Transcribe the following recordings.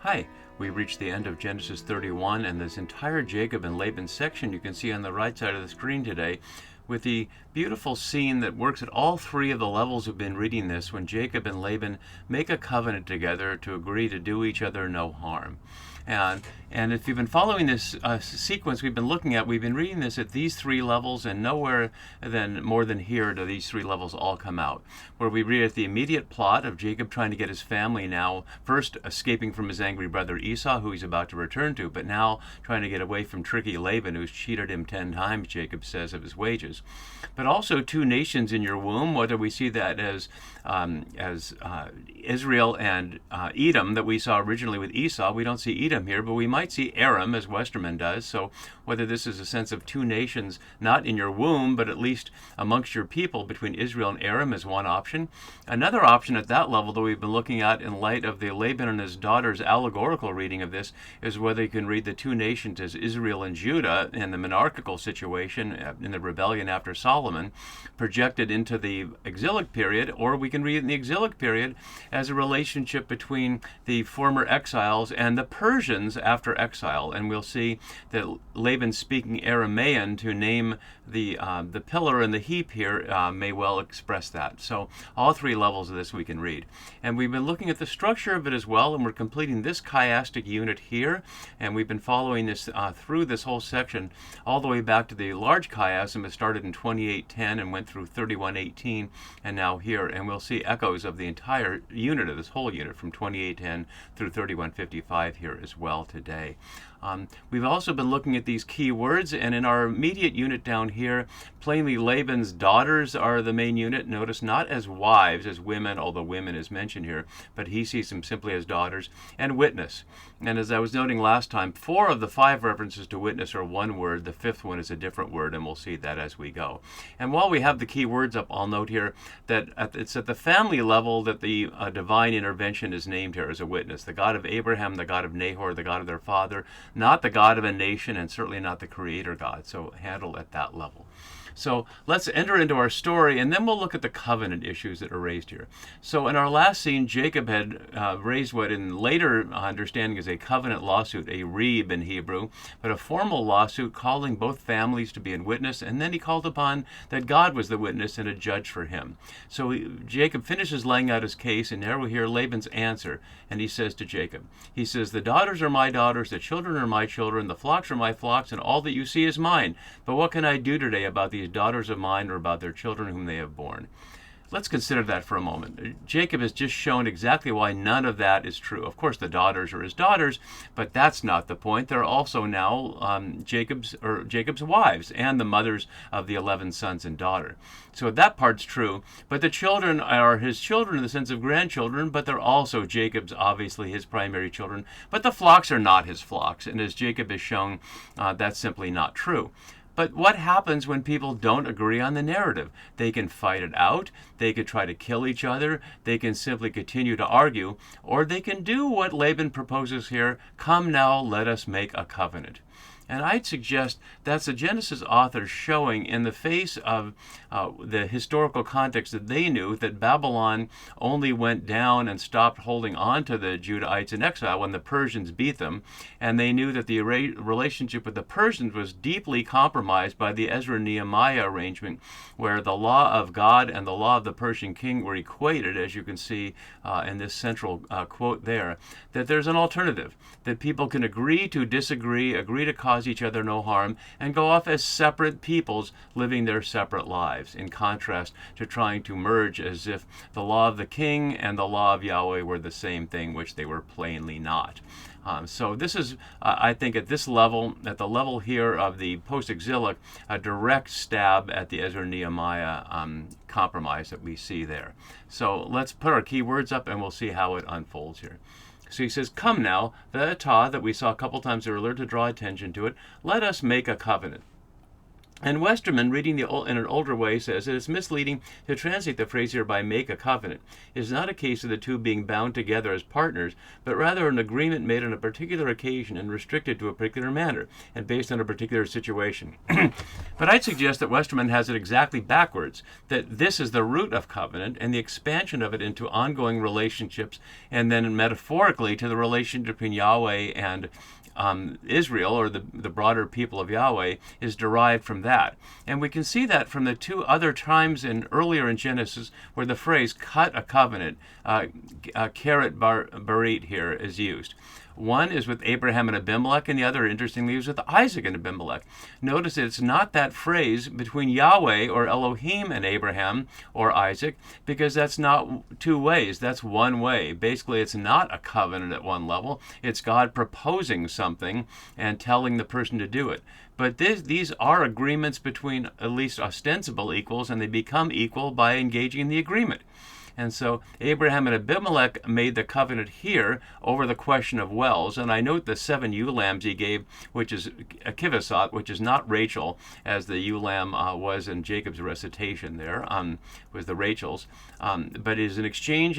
Hi, we reached the end of Genesis 31 and this entire Jacob and Laban section you can see on the right side of the screen today, with the beautiful scene that works at all three of the levels we've been reading this, when Jacob and Laban make a covenant together to agree to do each other no harm. And if you've been following this sequence we've been looking at, we've been reading this at these three levels, and nowhere more than here do these three levels all come out. Where we read at the immediate plot of Jacob trying to get his family now, first escaping from his angry brother Esau, who he's about to return to, but now trying to get away from tricky Laban, who's cheated him 10 times, Jacob says, of his wages. But also two nations in your womb, whether we see that as Israel and Edom that we saw originally with Esau. We don't see Edom here, but we might see Aram, as Westerman does. So whether this is a sense of two nations, not in your womb, but at least amongst your people, between Israel and Aram, is one option. Another option at that level that we've been looking at in light of the Laban and his daughter's allegorical reading of this is whether you can read the two nations as Israel and Judah in the monarchical situation in the rebellion after Solomon, projected into the exilic period, or we can read it in the exilic period as a relationship between the former exiles and the Persians after exile. And we'll see that Laban speaking Aramaean to name the pillar and the heap here may well express that. So all three levels of this we can read. And we've been looking at the structure of it as well, and we're completing this chiastic unit here, and we've been following this through this whole section all the way back to the large chiasm. It started in 28:10 and went through 31:18 and now here, and we'll see echoes of the entire unit of this whole unit from 28:10 through 31:55 here as well today. We've also been looking at these key words, and in our immediate unit down here, plainly Laban's daughters are the main unit. Notice not as wives, as women, although women is mentioned here, but he sees them simply as daughters, and witness. And as I was noting last time, 4 of the 5 references to witness are one word. The 5th one is a different word, and we'll see that as we go. And while we have the key words up, I'll note here that it's at the family level that the divine intervention is named here as a witness. The God of Abraham, the God of Nahor, the God of their father, not the God of a nation, and certainly not the creator God. So handled at that level. So let's enter into our story, and then we'll look at the covenant issues that are raised here. So in our last scene, Jacob had raised what in later understanding is a covenant lawsuit, a reeb in Hebrew, but a formal lawsuit calling both families to be in witness, and then he called upon that God was the witness and a judge for him. So Jacob finishes laying out his case, and there we hear Laban's answer, and he says to Jacob, he says, "The daughters are my daughters, the children are my children, the flocks are my flocks, and all that you see is mine. But what can I do today about these daughters of mine or about their children whom they have borne?" Let's consider that for a moment. Jacob has just shown exactly why none of that is true. Of course, the daughters are his daughters, but that's not the point. They're also now Jacob's wives and the mothers of the 11 sons and daughter. So that part's true. But the children are his children in the sense of grandchildren, but they're also Jacob's, obviously his primary children. But the flocks are not his flocks, and as Jacob has shown, that's simply not true. But what happens when people don't agree on the narrative? They can fight it out, they could try to kill each other, they can simply continue to argue, or they can do what Laban proposes here: come now, let us make a covenant. And I'd suggest that's the Genesis authors showing, in the face of the historical context that they knew, that Babylon only went down and stopped holding on to the Judahites in exile when the Persians beat them. And they knew that the relationship with the Persians was deeply compromised by the Ezra-Nehemiah arrangement, where the law of God and the law of the Persian king were equated, as you can see in this central quote there, that there's an alternative, that people can agree to disagree, agree to cause each other no harm, and go off as separate peoples living their separate lives, in contrast to trying to merge as if the law of the king and the law of Yahweh were the same thing, which they were plainly not. So this is, I think, at this level, at the level here of the post-exilic, a direct stab at the Ezra-Nehemiah compromise that we see there. So let's put our key words up, and we'll see how it unfolds here. So he says, "Come now," the atah that we saw a couple times earlier to draw attention to it, "let us make a covenant." And Westerman, reading in an older way, says that it's misleading to translate the phrase here by make a covenant. It is not a case of the two being bound together as partners, but rather an agreement made on a particular occasion and restricted to a particular manner and based on a particular situation. But I'd suggest that Westerman has it exactly backwards, that this is the root of covenant and the expansion of it into ongoing relationships, and then metaphorically to the relationship between Yahweh and Israel, or the broader people of Yahweh, is derived from that. And we can see that from the two other times earlier in Genesis where the phrase cut a covenant, karet barit here, is used. One is with Abraham and Abimelech, and the other, interestingly, is with Isaac and Abimelech. Notice it's not that phrase between Yahweh or Elohim and Abraham or Isaac, because that's not two ways, that's one way. Basically, it's not a covenant at one level. It's God proposing something and telling the person to do it. But these are agreements between at least ostensible equals, and they become equal by engaging in the agreement. And so Abraham and Abimelech made the covenant here over the question of wells. And I note the 7 ewe lambs he gave, which is a kivasot, which is not Rachel, as the ewe lamb was in Jacob's recitation there, was the Rachel's, but is an exchange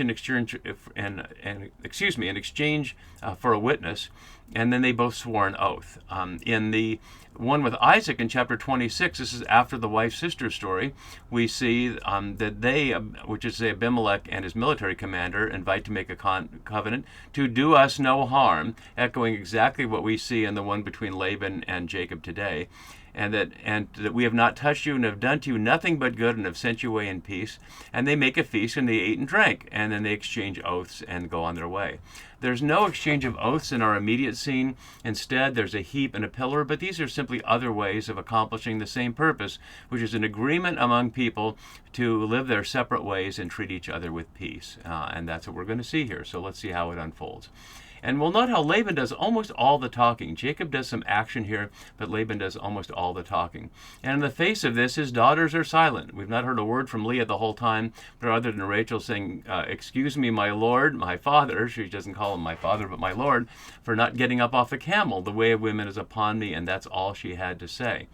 for a witness. And then they both swore an oath. In the one with Isaac in chapter 26, this is after the wife-sister story, we see that they, which is Abimelech and his military commander, invite to make a covenant to do us no harm, echoing exactly what we see in the one between Laban and Jacob today. And that we have not touched you and have done to you nothing but good and have sent you away in peace. And they make a feast and they ate and drank, and then they exchange oaths and go on their way. There's no exchange of oaths in our immediate scene. Instead, there's a heap and a pillar, but these are simply other ways of accomplishing the same purpose, which is an agreement among people to live their separate ways and treat each other with peace. And that's what we're going to see here. So let's see how it unfolds. And we'll note how Laban does almost all the talking. Jacob does some action here, but Laban does almost all the talking. And in the face of this, his daughters are silent. We've not heard a word from Leah the whole time, but other than Rachel saying, excuse me, my lord, my father, she doesn't call him my father, but my lord, for not getting up off the camel. The way of women is upon me, and that's all she had to say.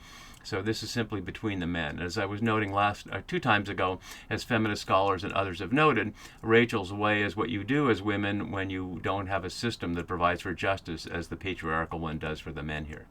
So this is simply between the men. As I was noting 2 times ago, as feminist scholars and others have noted, Rachel's way is what you do as women when you don't have a system that provides for justice, as the patriarchal one does for the men here.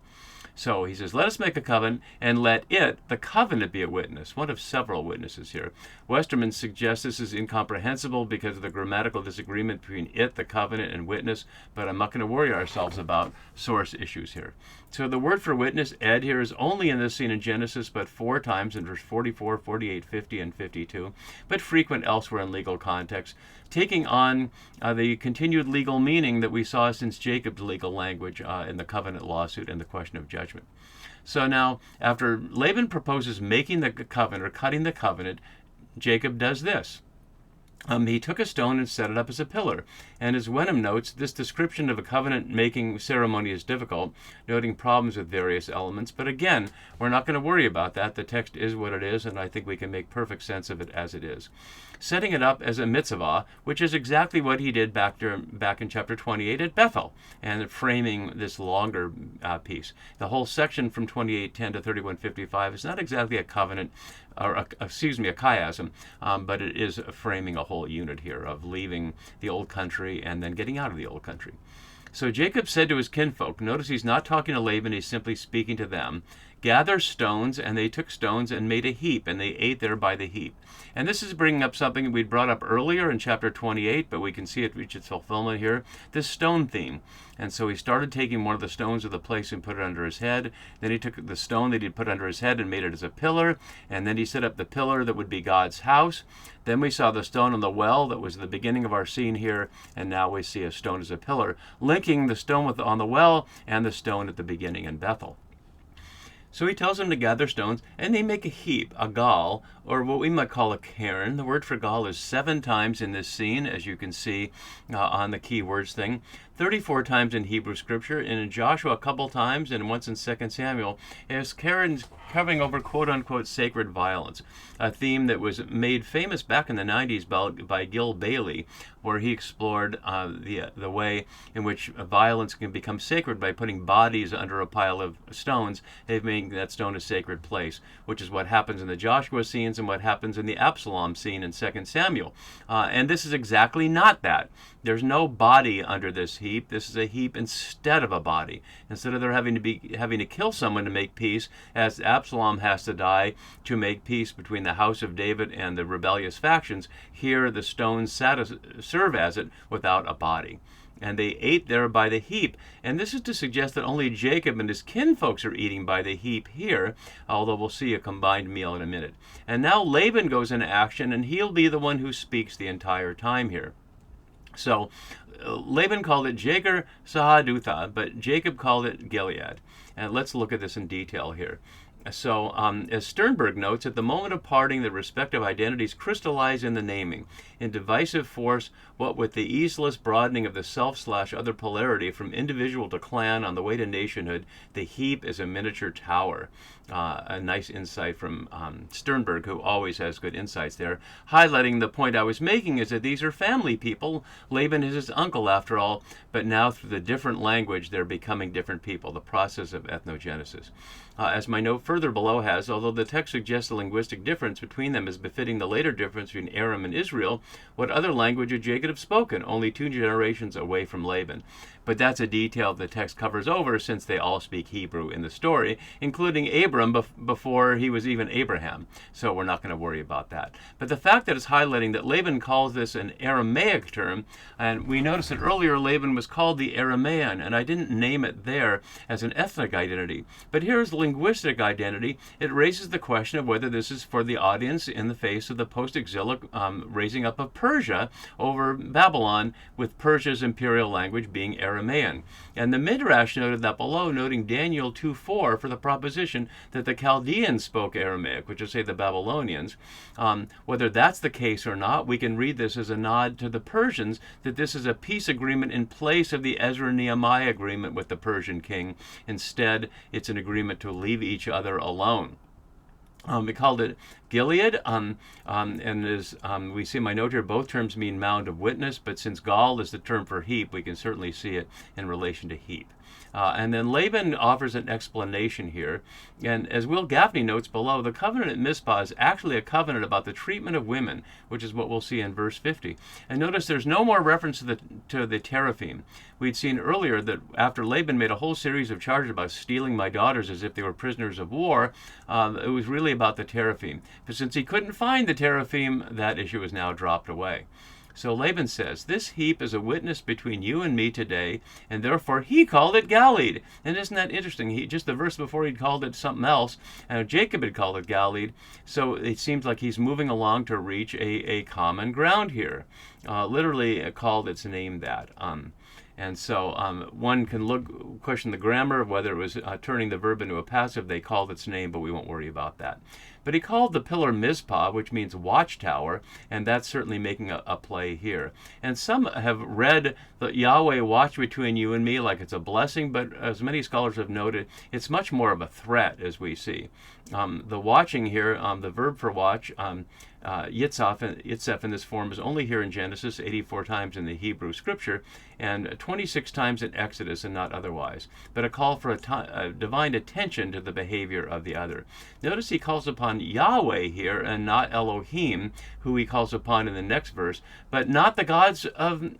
So he says, let us make a covenant, and let it, the covenant, be a witness, one of several witnesses here. Westerman suggests this is incomprehensible because of the grammatical disagreement between it, the covenant, and witness, but I'm not going to worry ourselves about source issues here. So the word for witness, ed, here is only in this scene in Genesis, but 4 times in verse 44, 48, 50, and 52, but frequent elsewhere in legal context, taking on the continued legal meaning that we saw since Jacob's legal language in the covenant lawsuit and the question of judgment. So now, after Laban proposes making the covenant or cutting the covenant, Jacob does this. He took a stone and set it up as a pillar. And as Wenham notes, this description of a covenant-making ceremony is difficult, noting problems with various elements. But again, we're not going to worry about that. The text is what it is, and I think we can make perfect sense of it as it is. Setting it up as a mitzvah, which is exactly what he did back in chapter 28 at Bethel, and framing this longer piece. The whole section from 28:10 to 31:55 is not exactly a covenant, or a chiasm, but it is framing a whole unit here of leaving the old country and then getting out of the old country. So Jacob said to his kinfolk, notice he's not talking to Laban, he's simply speaking to them, gather stones, and they took stones and made a heap, and they ate there by the heap. And this is bringing up something that we'd brought up earlier in chapter 28, but we can see it reach its fulfillment here, this stone theme. And so he started taking one of the stones of the place and put it under his head. Then he took the stone that he'd put under his head and made it as a pillar. And then he set up the pillar that would be God's house. Then we saw the stone on the well that was the beginning of our scene here. And now we see a stone as a pillar, linking the stone on the well and the stone at the beginning in Bethel. So he tells them to gather stones, and they make a heap, a gall, or what we might call a cairn. The word for gall is 7 times in this scene, as you can see on the keywords thing. 34 times in Hebrew Scripture, and in Joshua a couple times, and once in 2 Samuel, is covering over quote-unquote sacred violence, a theme that was made famous back in the 90s by Gil Bailey, where he explored the way in which violence can become sacred by putting bodies under a pile of stones and making that stone a sacred place, which is what happens in the Joshua scenes and what happens in the Absalom scene in 2 Samuel. And this is exactly not that. There's no body under this heap. This is a heap instead of a body. Instead of there having to kill someone to make peace, as Absalom has to die to make peace between the house of David and the rebellious factions, here the stones serve as it without a body. And they ate there by the heap. And this is to suggest that only Jacob and his kinfolks are eating by the heap here, although we'll see a combined meal in a minute. And now Laban goes into action, and he'll be the one who speaks the entire time here. So Laban called it Jager Sahadutha, but Jacob called it Gilead. And let's look at this in detail here. So, as Sternberg notes, at the moment of parting, the respective identities crystallize in the naming. In divisive force, what with the easeless broadening of the self/other polarity from individual to clan on the way to nationhood, the heap is a miniature tower. A nice insight from Sternberg, who always has good insights there, highlighting the point I was making is that these are family people. Laban is his uncle, after all, but now through the different language, they're becoming different people, the process of ethnogenesis. As my note further below has, although the text suggests a linguistic difference between them as befitting the later difference between Aram and Israel, what other language would Jacob have spoken, only 2 generations away from Laban? But that's a detail the text covers over, since they all speak Hebrew in the story, including Abram before he was even Abraham. So we're not going to worry about that. But the fact that it's highlighting that Laban calls this an Aramaic term, and we noticed that earlier Laban was called the Aramaean, and I didn't name it there as an ethnic identity. But here's linguistic identity. It raises the question of whether this is for the audience in the face of the post-exilic raising up of Persia over Babylon, with Persia's imperial language being Aramaean. And the Midrash noted that below, noting Daniel 2:4 for the proposition that the Chaldeans spoke Aramaic, which is, say, the Babylonians. Whether that's the case or not, we can read this as a nod to the Persians, that this is a peace agreement in place of the Ezra-Nehemiah agreement with the Persian king. Instead, it's an agreement to leave each other alone. We called it Gilead, and as we see in my note here, both terms mean mound of witness, but since Gal is the term for heap, we can certainly see it in relation to heap. And then Laban offers an explanation here. And as Will Gaffney notes below, the covenant at Mizpah is actually a covenant about the treatment of women, which is what we'll see in verse 50. And notice there's no more reference to the teraphim. We'd seen earlier that after Laban made a whole series of charges about stealing my daughters as if they were prisoners of war, it was really about the teraphim. But since he couldn't find the teraphim, that issue is now dropped away. So Laban says, this heap is a witness between you and me today, and therefore he called it Galeed. And isn't that interesting? Just the verse before he'd called it something else, and Jacob had called it Galeed. So it seems like he's moving along to reach a common ground here. Literally called its name that. And so one can question the grammar of whether it was turning the verb into a passive. They called its name, but we won't worry about that. But he called the pillar Mizpah, which means watchtower, and that's certainly making a play here. And some have read that Yahweh watch between you and me like it's a blessing, but as many scholars have noted, it's much more of a threat, as we see. The watching here, the verb for watch, Yitzhak in this form is only here in Genesis, 84 times in the Hebrew Scripture, and 26 times in Exodus and not otherwise, but a call for a divine attention to the behavior of the other. Notice he calls upon Yahweh here and not Elohim, who he calls upon in the next verse, but not the gods of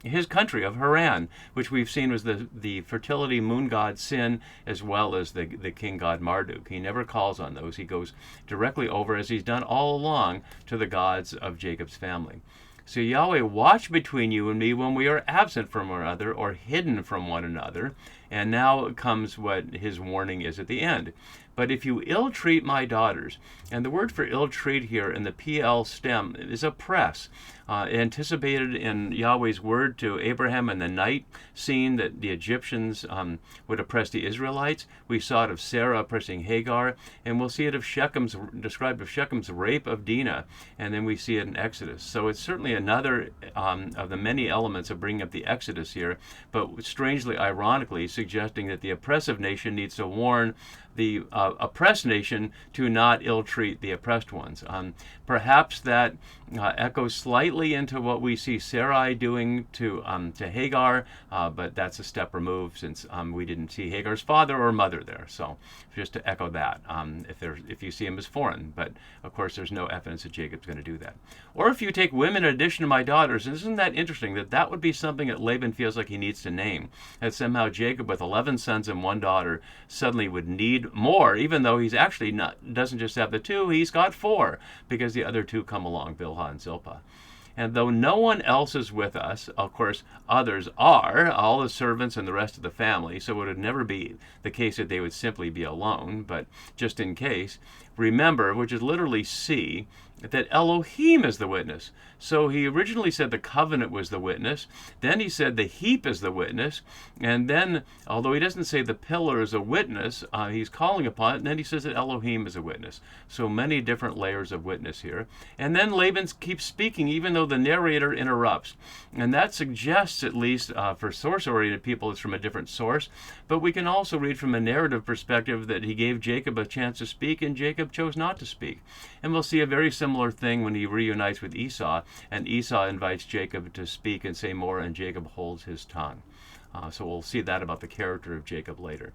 his country, of Haran, which we've seen was the fertility moon god Sin, as well as the king god Marduk. He never calls on those. He goes directly over, as he's done all along, to the gods of Jacob's family. So Yahweh watch between you and me when we are absent from one another or hidden from one another. And now comes what his warning is at the end. But if you ill-treat my daughters, and the word for ill-treat here in the PL stem is oppress, anticipated in Yahweh's word to Abraham in the night scene that the Egyptians would oppress the Israelites. We saw it of Sarah oppressing Hagar, and we'll see it of described of Shechem's rape of Dinah, and then we see it in Exodus. So it's certainly another of the many elements of bringing up the Exodus here, but strangely, ironically, suggesting that the oppressive nation needs to warn the oppressed nation to not ill-treat the oppressed ones. Perhaps that echoes slightly into what we see Sarai doing to Hagar, but that's a step removed since we didn't see Hagar's father or mother there. So just to echo that, if you see him as foreign, but of course there's no evidence that Jacob's going to do that. Or if you take women in addition to my daughters, and isn't that interesting that that would be something that Laban feels like he needs to name, that somehow Jacob with 11 sons and 1 daughter suddenly would need more, even though he's actually doesn't just have the 2, he's got 4, because the other 2 come along, Bilhah and Zilpah. And though no one else is with us, of course, others are, all the servants and the rest of the family, so it would never be the case that they would simply be alone, but just in case, remember, which is literally see, that Elohim is the witness. So he originally said the covenant was the witness, then he said the heap is the witness, and then, although he doesn't say the pillar is a witness, he's calling upon it, and then he says that Elohim is a witness. So many different layers of witness here. And then Laban keeps speaking, even though the narrator interrupts. And that suggests, at least for source-oriented people, it's from a different source, but we can also read from a narrative perspective that he gave Jacob a chance to speak, and Jacob chose not to speak. And we'll see a very similar thing when he reunites with Esau, and Esau invites Jacob to speak and say more, and Jacob holds his tongue. So we'll see that about the character of Jacob later.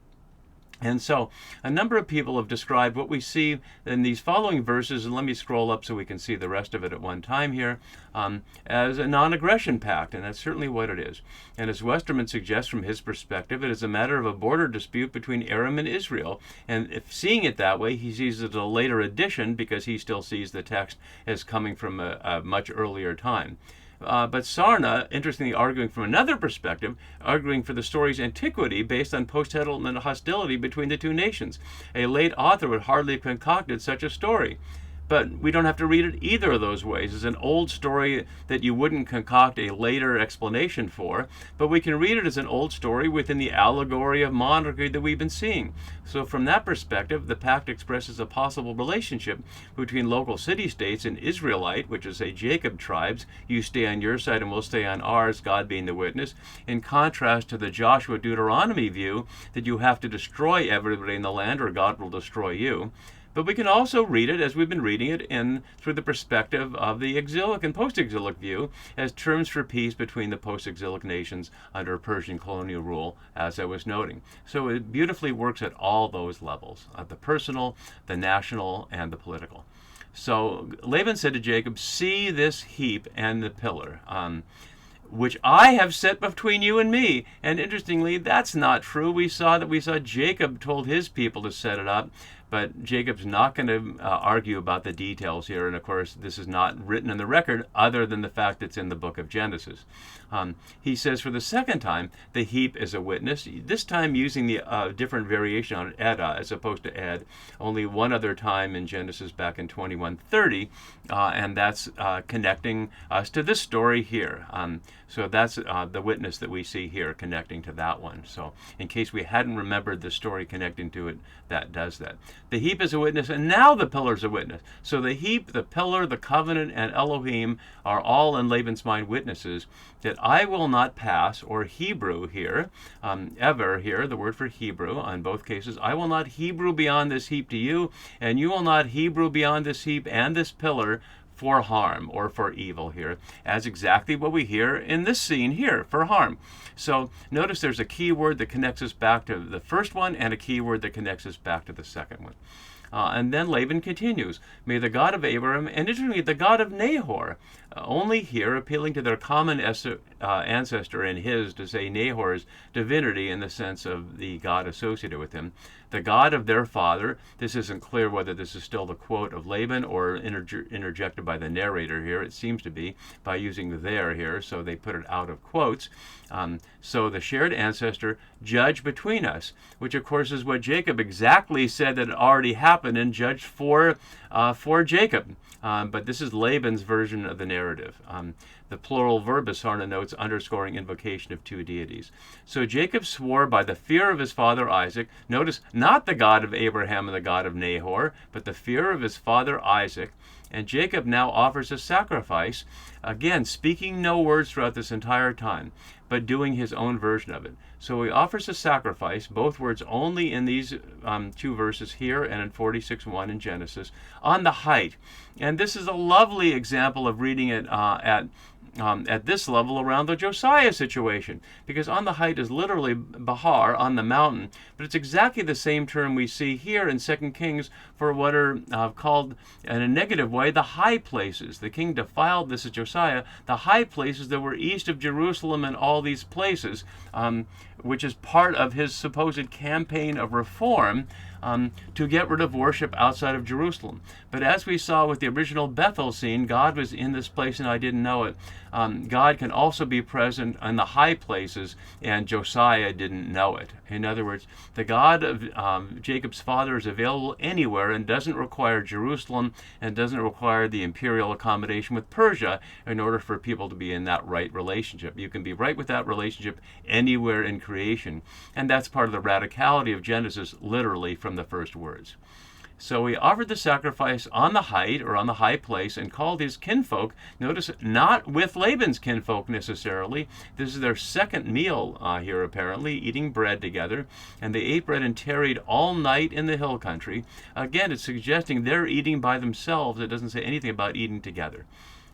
And so a number of people have described what we see in these following verses, and let me scroll up so we can see the rest of it at one time here, as a non-aggression pact, and that's certainly what it is. And as Westerman suggests from his perspective, it is a matter of a border dispute between Aram and Israel, and if seeing it that way, he sees it as a later addition because he still sees the text as coming from a much earlier time. But Sarna, interestingly arguing from another perspective, arguing for the story's antiquity based on post-settlement hostility between the two nations. A late author would hardly have concocted such a story. But we don't have to read it either of those ways. It's an old story that you wouldn't concoct a later explanation for, but we can read it as an old story within the allegory of monarchy that we've been seeing. So from that perspective, the pact expresses a possible relationship between local city-states and Israelite, which is, say, Jacob tribes, you stay on your side and we'll stay on ours, God being the witness, in contrast to the Joshua-Deuteronomy view that you have to destroy everybody in the land or God will destroy you. But we can also read it, as we've been reading it, through the perspective of the exilic and post-exilic view as terms for peace between the post-exilic nations under Persian colonial rule, as I was noting. So it beautifully works at all those levels, the personal, the national, and the political. So Laban said to Jacob, "See this heap and the pillar, which I have set between you and me." And interestingly, that's not true. We saw Jacob told his people to set it up, but Jacob's not going to argue about the details here. And of course, this is not written in the record other than the fact it's in the book of Genesis. He says for the second time, the heap is a witness, this time using the different variation on Edda as opposed to Ed, only one other time in Genesis back in 21:30, and that's connecting us to this story here. So that's the witness that we see here connecting to that one. So in case we hadn't remembered the story connecting to it, that does that. The heap is a witness, and now the pillar is a witness. So the heap, the pillar, the covenant, and Elohim are all in Laban's mind witnesses that I will not pass, or Hebrew here, ever here, the word for Hebrew on both cases, I will not Hebrew beyond this heap to you, and you will not Hebrew beyond this heap and this pillar for harm or for evil here, as exactly what we hear in this scene here, for harm. So notice there's a key word that connects us back to the first one and a key word that connects us back to the second one. And then Laban continues, "May the God of Abraham, and interestingly the God of Nahor," only here appealing to their common ancestor and his to say Nahor's divinity in the sense of the God associated with him, the God of their father. This isn't clear whether this is still the quote of Laban or interjected by the narrator here. It seems to be by using their here, so they put it out of quotes. So the shared ancestor judge between us, which of course is what Jacob exactly said that had already happened and judged for Jacob. But this is Laban's version of the narrative. The plural verb, as Sarna notes, underscoring invocation of two deities. So Jacob swore by the fear of his father Isaac, notice, not the God of Abraham and the God of Nahor, but the fear of his father Isaac. And Jacob now offers a sacrifice, again, speaking no words throughout this entire time, but doing his own version of it. So he offers a sacrifice, both words only in these two verses here and in 46:1 in Genesis, on the height. And this is a lovely example of reading it at this level around the Josiah situation, because on the height is literally Bahar, on the mountain, but it's exactly the same term we see here in 2 Kings for what are called, in a negative way, the high places. The king defiled, this is Josiah, the high places that were east of Jerusalem and all these places, which is part of his supposed campaign of reform, to get rid of worship outside of Jerusalem. But as we saw with the original Bethel scene, God was in this place and I didn't know it. God can also be present in the high places, and Josiah didn't know it. In other words, the God of Jacob's father is available anywhere and doesn't require Jerusalem and doesn't require the imperial accommodation with Persia in order for people to be in that right relationship. You can be right with that relationship anywhere in creation. And that's part of the radicality of Genesis, literally from the first words. So he offered the sacrifice on the height, or on the high place, and called his kinfolk, notice, not with Laban's kinfolk necessarily. This is their second meal here, apparently, eating bread together. And they ate bread and tarried all night in the hill country. Again, it's suggesting they're eating by themselves. It doesn't say anything about eating together.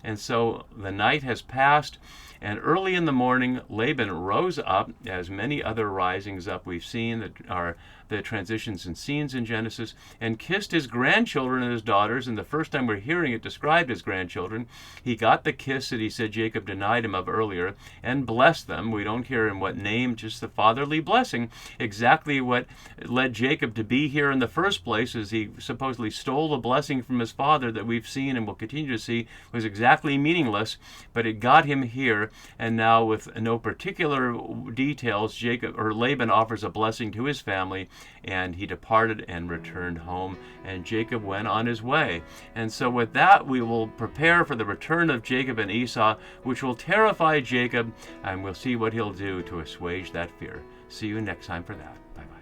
And so the night has passed, and early in the morning, Laban rose up, as many other risings up we've seen that are the transitions and scenes in Genesis, and kissed his grandchildren and his daughters. And the first time we're hearing it described as grandchildren, he got the kiss that he said Jacob denied him of earlier, and blessed them. We don't hear in what name, just the fatherly blessing. Exactly what led Jacob to be here in the first place, as he supposedly stole the blessing from his father that we've seen and will continue to see, was exactly meaningless, but it got him here. And now, with no particular details, Laban offers a blessing to his family, and he departed and returned home, and Jacob went on his way. And so with that, we will prepare for the return of Jacob and Esau, which will terrify Jacob, and we'll see what he'll do to assuage that fear. See you next time for that. Bye-bye.